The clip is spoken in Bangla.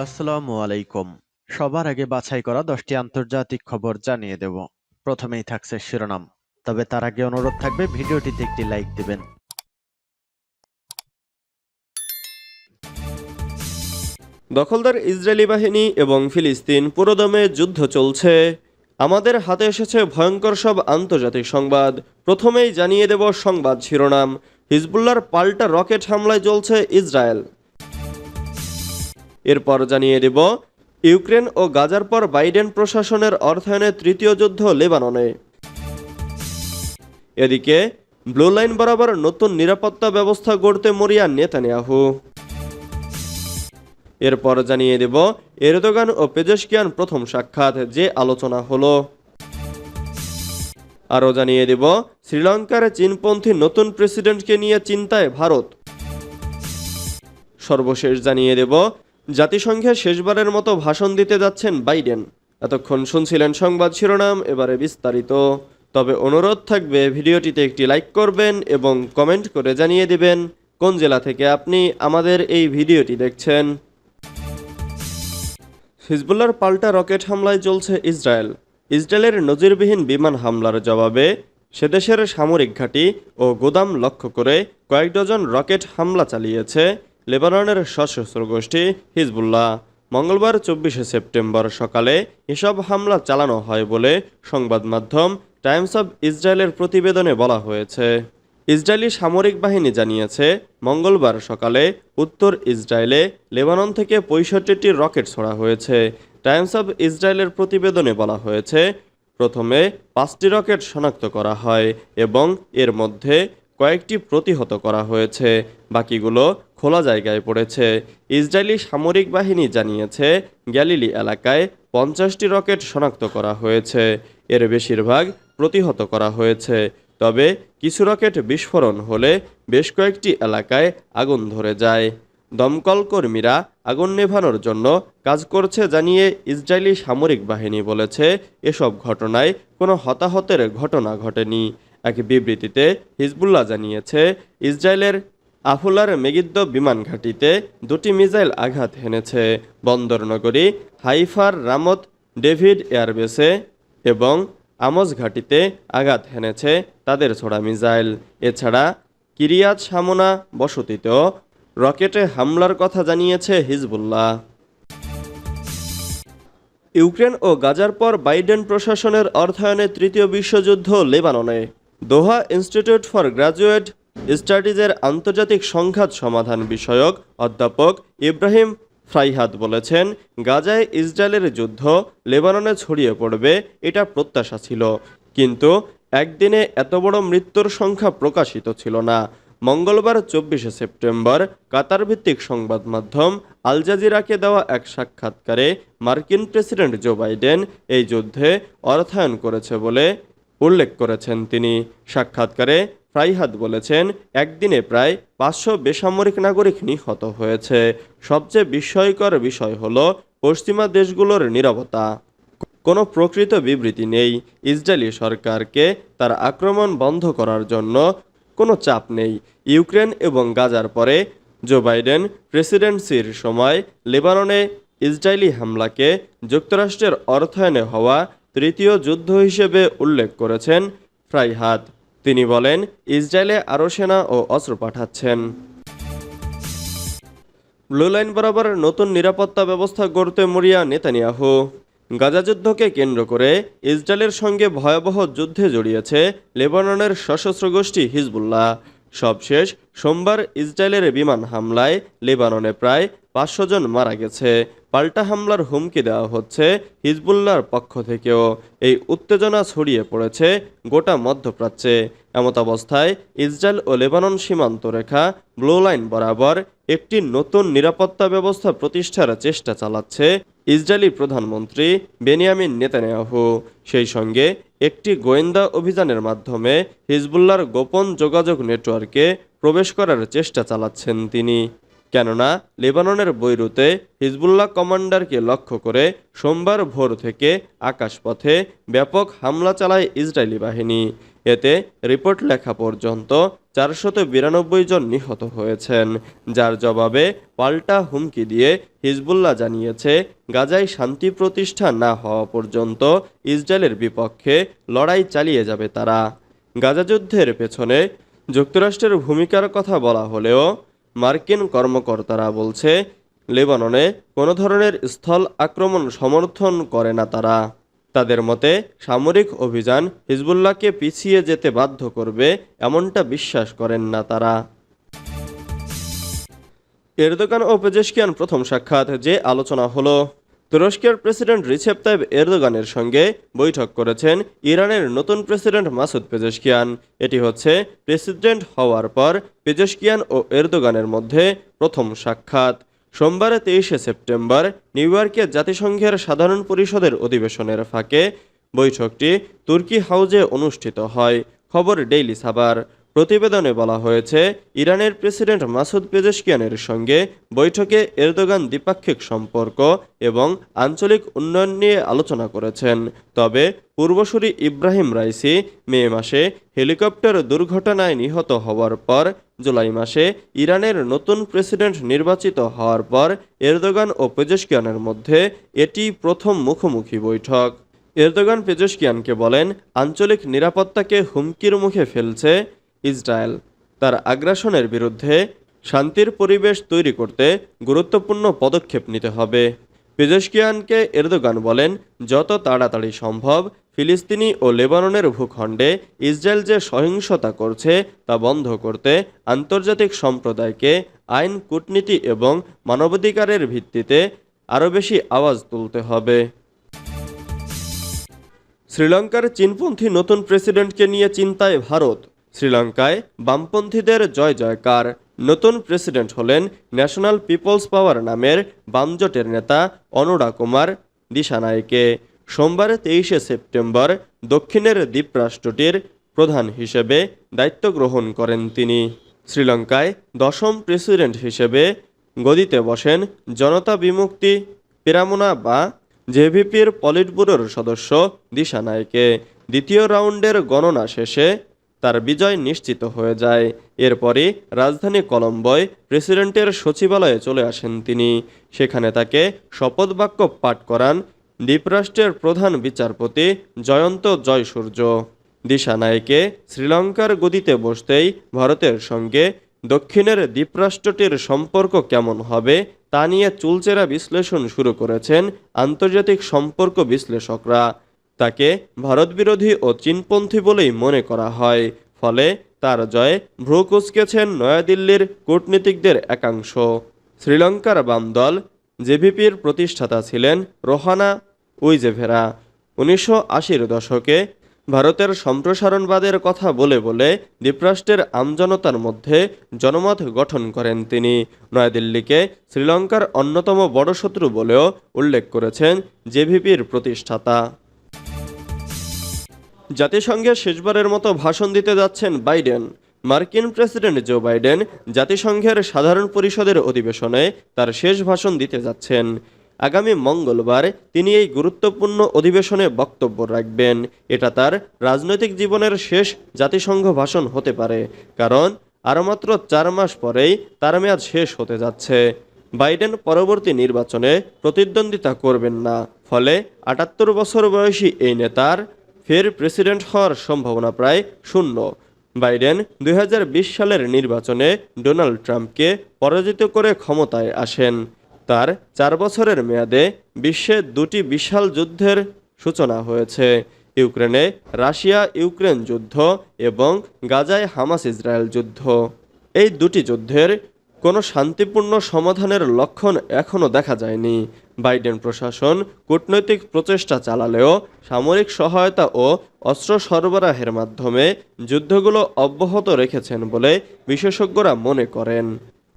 আসসালামু আলাইকুম। সবার আগে বাছাই করা 10টি আন্তর্জাতিক খবর জানিয়ে দেব। প্রথমেই থাকছে শিরোনাম। তবে তার আগে অনুরোধ থাকবে ভিডিওটিতে একটি লাইক দিবেন। দখলদার ইসরায়েলি বাহিনী এবং ফিলিস্তিন পুরোদমে যুদ্ধ চলছে। আমাদের হাতে এসেছে ভয়ঙ্কর সব আন্তর্জাতিক সংবাদ। প্রথমেই জানিয়ে দেব সংবাদ শিরোনাম। হিজবুল্লাহর পাল্টা রকেট হামলায় জ্বলছে ইসরায়েল। এরপর জানিয়ে দেব ইউক্রেন ও গাজার পর বাইডেন প্রশাসনের অর্থায়নে তৃতীয় যুদ্ধ লেবাননে। এদিকে ব্লু লাইন বরাবর নতুন নিরাপত্তা ব্যবস্থা গড়তে মরিয়া নেতানিয়াহু। এরপর জানিয়ে দেব এরদোগান ও পেজেশকিয়ান প্রথম সাক্ষাৎ, যে আলোচনা হলো। আরও জানিয়ে দেব শ্রীলঙ্কার চীনপন্থী নতুন প্রেসিডেন্টকে নিয়ে চিন্তায় ভারত। সর্বশেষ জানিয়ে দেব জাতিসংঘে শেষবারের মতো ভাষণ দিতে যাচ্ছেন বাইডেন। এতক্ষণ শুনছিলেন সংবাদ শিরোনাম, এবারে বিস্তারিত। তবে অনুরোধ থাকবে ভিডিওটিতে একটি লাইক করবেন এবং কমেন্ট করে জানিয়ে দিবেন কোন জেলা থেকে আপনি আমাদের এই ভিডিওটি দেখছেন। হিজবুল্লাহর পাল্টা রকেট হামলায় জ্বলছে ইসরায়েল। ইসরায়েলের নজিরবিহীন বিমান হামলার জবাবে সেদেশের সামরিক ঘাঁটি ও গোদাম লক্ষ্য করে কয়েক ডজন রকেট হামলা চালিয়েছে লেবাননের সশস্ত্র গোষ্ঠী হিজবুল্লাহ। মঙ্গলবার 24শে সেপ্টেম্বর সকালে এসব হামলা চালানো হয় বলে সংবাদ মাধ্যম টাইমস অব ইসরায়েলের প্রতিবেদনে বলা হয়েছে। ইসরায়েলি সামরিক বাহিনী জানিয়েছে মঙ্গলবার সকালে উত্তর ইসরায়েলে লেবানন থেকে 65টি রকেট ছোড়া হয়েছে। টাইমস অব ইসরায়েলের প্রতিবেদনে বলা হয়েছে, প্রথমে 5টি রকেট শনাক্ত করা হয় এবং এর মধ্যে কয়েকটি প্রতিহত করা হয়েছে, বাকিগুলো খোলা জায়গায় পড়েছে। ইসরায়েলি সামরিক বাহিনী জানিয়েছে গ্যালিলি এলাকায় 50টি রকেট শনাক্ত করা হয়েছে, এর বেশিরভাগ প্রতিহত করা হয়েছে। তবে কিছু রকেট বিস্ফোরণ হলে বেশ কয়েকটি এলাকায় আগুন ধরে যায়। দমকল কর্মীরা আগুন নেভানোর জন্য কাজ করছে জানিয়ে ইসরায়েলি সামরিক বাহিনী বলেছে, এসব ঘটনায় কোনো হতাহতের ঘটনা ঘটেনি। এক বিবৃতিতে হিজবুল্লাহ জানিয়েছে ইসরায়েলের আফুলার মেগিদ্দো বিমান ঘাঁটিতে 2টি মিসাইল আঘাত হেনেছে। বন্দর নগরী হাইফার রামত ডেভিড এয়ারবেসে এবং আমজ ঘাঁটিতে আঘাত হেনেছে তাদের ছোড়া মিসাইল। এছাড়া কিরিয়াত শামোনা বসতিতেও রকেটে হামলার কথা জানিয়েছে হিজবুল্লাহ। ইউক্রেন ও গাজার পর বাইডেন প্রশাসনের অর্থায়নে তৃতীয় বিশ্বযুদ্ধ লেবাননে। দোহা ইনস্টিটিউট ফর গ্র্যাজুয়েট স্টাডিজের আন্তর্জাতিক সংঘাত সমাধান বিষয়ক অধ্যাপক ইব্রাহিম ফ্রাইহাদ বলেছেন, গাজায় ইসরায়েলের যুদ্ধ লেবাননে ছড়িয়ে পড়বে এটা প্রত্যাশা ছিল, কিন্তু একদিনে এত বড় মৃত্যুর সংখ্যা প্রকাশিত ছিল না। মঙ্গলবার 24শে সেপ্টেম্বর কাতার ভিত্তিক সংবাদ মাধ্যম আল জাজিরাকে দেওয়া এক সাক্ষাৎকারে মার্কিন প্রেসিডেন্ট জো বাইডেন এই যুদ্ধে অর্থায়ন করেছে বলে উল্লেখ করেছেন তিনি। সাক্ষাৎকারে ফ্রাইহাদ বলেছেন, একদিনে প্রায় 500 বেসামরিক নাগরিক নিহত হয়েছে। সবচেয়ে বিস্ময়কর বিষয় হলো পশ্চিমা দেশগুলোর নীরবতা। কোনো প্রকৃত বিবৃতি নেই। ইসরায়েলি সরকারকে তার আক্রমণ বন্ধ করার জন্য কোনো চাপ নেই। ইউক্রেন এবং গাজার পরে জো বাইডেন প্রেসিডেন্সির সময় লেবাননে ইসরায়েলি হামলাকে যুক্তরাষ্ট্রের অর্থায়নে হওয়া তৃতীয় যুদ্ধ হিসেবে উল্লেখ করেছেন ফ্রাইহাদ। তিনি বলেন, ইসরায়েলে আরও সেনা ও অস্ত্র পাঠাচ্ছেন। ব্লু লাইন বরাবর নতুন নিরাপত্তা ব্যবস্থা গড়তে মরিয়া নেতানিয়াহু। গাজা যুদ্ধকে কেন্দ্র করে ইসরায়েলের সঙ্গে ভয়াবহ যুদ্ধে জড়িয়েছে লেবাননের সশস্ত্র গোষ্ঠী হিজবুল্লাহ। সবশেষ সোমবার ইসরায়েলের বিমান হামলায় লেবাননে প্রায় 500 জন মারা গেছে। পাল্টা হামলার হুমকি দেওয়া হচ্ছে হিজবুল্লাহর পক্ষ থেকেও। এই উত্তেজনা ছড়িয়ে পড়েছে গোটা মধ্যপ্রাচ্যে। এমতাবস্থায় ইসরায়েল ও লেবানন সীমান্ত রেখা ব্লু লাইন বরাবর একটি নতুন নিরাপত্তা ব্যবস্থা প্রতিষ্ঠার চেষ্টা চালাচ্ছে ইসরায়েলি প্রধানমন্ত্রী বেনিয়ামিন নেতানিয়াহু। সেই সঙ্গে একটি গোয়েন্দা অভিযানের মাধ্যমে হিজবুল্লাহর গোপন যোগাযোগ নেটওয়ার্কে প্রবেশ করার চেষ্টা চালাচ্ছেন তিনি। কেননা লেবাননের বৈরুতে হিজবুল্লাহ কমান্ডারকে লক্ষ্য করে সোমবার ভোর থেকে আকাশপথে ব্যাপক হামলা চালায় ইসরায়েলি বাহিনী। এতে রিপোর্ট লেখা পর্যন্ত 492 জন নিহত হয়েছেন, যার জবাবে পাল্টা হুমকি দিয়ে হিজবুল্লাহ জানিয়েছে গাজায় শান্তি প্রতিষ্ঠা না হওয়া পর্যন্ত ইসরায়েলের বিপক্ষে লড়াই চালিয়ে যাবে তারা। গাজা যুদ্ধের পেছনে যুক্তরাষ্ট্রের ভূমিকার কথা বলা হলেও মার্কিন কর্মকর্তারা বলছে লেবাননে কোনো ধরনের স্থল আক্রমণ সমর্থন করে না তারা। তাদের মতে সামরিক অভিযান হিজবুল্লাহকে পিছিয়ে যেতে বাধ্য করবে এমনটা বিশ্বাস করেন না তারা। এরদোগান ও পেজেশকিয়ান প্রথম সাক্ষাৎ, যে আলোচনা হলো। তুরস্কের প্রেসিডেন্ট রিসেপ তাইব এরদোগানের সঙ্গে বৈঠক করেছেন ইরানের নতুন প্রেসিডেন্ট মাসুদ পেজেশকিয়ান। এটি হচ্ছে প্রেসিডেন্ট হওয়ার পর পেজেশকিয়ান ও এরদোগানের মধ্যে প্রথম সাক্ষাৎ। সোমবার 23শে সেপ্টেম্বর নিউ ইয়র্কে জাতিসংঘের সাধারণ পরিষদের অধিবেশনের ফাঁকে বৈঠকটি তুর্কি হাউজে অনুষ্ঠিত হয়। খবর ডেইলি সাবার। প্রতিবেদনে বলা হয়েছে ইরানের প্রেসিডেন্ট মাসুদ পেজেশকিয়ানের সঙ্গে বৈঠকে এরদোগান দ্বিপাক্ষিক সম্পর্ক এবং আঞ্চলিক উন্নয়ন নিয়ে আলোচনা করেছেন। তবে পূর্বসূরি ইব্রাহিম রাইসি মে মাসে হেলিকপ্টার দুর্ঘটনায় নিহত হওয়ার পর জুলাই মাসে ইরানের নতুন প্রেসিডেন্ট নির্বাচিত হওয়ার পর এরদোগান ও পেজেশকিয়ানের মধ্যে এটি প্রথম মুখোমুখি বৈঠক। এরদোগান পেজেশকিয়ানকে বলেন, আঞ্চলিক নিরাপত্তাকে হুমকির মুখে ফেলছে ইসরায়েল। তার আগ্রাসনের বিরুদ্ধে শান্তির পরিবেশ তৈরি করতে গুরুত্বপূর্ণ পদক্ষেপ নিতে হবে। পেজেশকিয়ানকে এরদোগান বলেন, যত তাড়াতাড়ি সম্ভব ফিলিস্তিনি ও লেবাননের ভূখণ্ডে ইসরায়েল যে সহিংসতা করছে তা বন্ধ করতে আন্তর্জাতিক সম্প্রদায়কে আইন, কূটনীতি এবং মানবাধিকারের ভিত্তিতে আরও বেশি আওয়াজ তুলতে হবে। শ্রীলঙ্কার চীনপন্থী নতুন প্রেসিডেন্টকে নিয়ে চিন্তায় ভারত। শ্রীলঙ্কায় বামপন্থীদের জয় জয়কার। নতুন প্রেসিডেন্ট হলেন ন্যাশনাল পিপলস পাওয়ার নামের বামজোটের নেতা অনুরা কুমার দিশানায়কে। সোমবার 23শে সেপ্টেম্বর দক্ষিণের দ্বীপরাষ্ট্রটির প্রধান হিসেবে দায়িত্ব গ্রহণ করেন তিনি। শ্রীলঙ্কায় দশম প্রেসিডেন্ট হিসেবে গদিতে বসেন জনতা বিমুক্তি পেরামুনা বা জেভিপির পলিটব্যুরোর সদস্য দিশানায়কে। দ্বিতীয় রাউন্ডের গণনা শেষে তার বিজয় নিশ্চিত হয়ে যায়। এরপরই রাজধানী কলম্বোয় প্রেসিডেন্টের সচিবালয়ে চলে আসেন তিনি। সেখানে তাকে শপথ বাক্য পাঠ করান দ্বীপরাষ্ট্রের প্রধান বিচারপতি জয়ন্ত জয়সূর্য। দিশানায়কে শ্রীলঙ্কার গদিতে বসতেই ভারতের সঙ্গে দক্ষিণের দ্বীপরাষ্ট্রটির সম্পর্ক কেমন হবে তা নিয়ে চুলচেরা বিশ্লেষণ শুরু করেছেন আন্তর্জাতিক সম্পর্ক বিশ্লেষকরা। তাকে ভারত বিরোধী ও চীনপন্থী বলেই মনে করা হয়। ফলে তার জয়ে ভ্রু কুঁচকেছেন নয়াদিল্লির কূটনীতিকদের একাংশ। শ্রীলঙ্কার বাম দল জেভিপির প্রতিষ্ঠাতা ছিলেন রোহানা উইজেভেরা। 1980-র দশকে ভারতের সম্প্রসারণবাদের কথা বলে বলে দ্বীপরাষ্ট্রের আমজনতার মধ্যে জনমত গঠন করেন তিনি। নয়াদিল্লিকে শ্রীলঙ্কার অন্যতম বড় শত্রু বলেও উল্লেখ করেছেন জেভিপির প্রতিষ্ঠাতা। জাতিসংঘে শেষবারের মতো ভাষণ দিতে যাচ্ছেন বাইডেন। মার্কিন প্রেসিডেন্ট জো বাইডেন জাতিসংঘের সাধারণ পরিষদের অধিবেশনে তার শেষ ভাষণ দিতে যাচ্ছেন। আগামী মঙ্গলবার তিনি এই গুরুত্বপূর্ণ অধিবেশনে বক্তব্য রাখবেন। এটা তার রাজনৈতিক জীবনের শেষ জাতিসংঘ ভাষণ হতে পারে, কারণ আরও মাত্র 4 মাস পরেই তার মেয়াদ শেষ হতে যাচ্ছে। বাইডেন পরবর্তী নির্বাচনে প্রতিদ্বন্দ্বিতা করবেন না। ফলে 78 বছর বয়সী এই নেতার ফের প্রেসিডেন্ট হওয়ার সম্ভাবনা প্রায় শূন্য। বাইডেন 2020 সালের নির্বাচনে ডোনাল্ড ট্রাম্পকে পরাজিত করে ক্ষমতায় আসেন। তার 4 বছরের মেয়াদে বিশ্বে 2টি বিশাল যুদ্ধের সূচনা হয়েছে: ইউক্রেনে রাশিয়া ইউক্রেন যুদ্ধ এবং গাজায় হামাস ইসরায়েল যুদ্ধ। এই 2টি যুদ্ধের কোনো শান্তিপূর্ণ সমাধানের লক্ষণ এখনও দেখা যায়নি। বাইডেন প্রশাসন কূটনৈতিক প্রচেষ্টা চালালেও সামরিক সহায়তা ও অস্ত্র সরবরাহের মাধ্যমে যুদ্ধগুলো অব্যাহত রেখেছেন বলে বিশেষজ্ঞরা মনে করেন।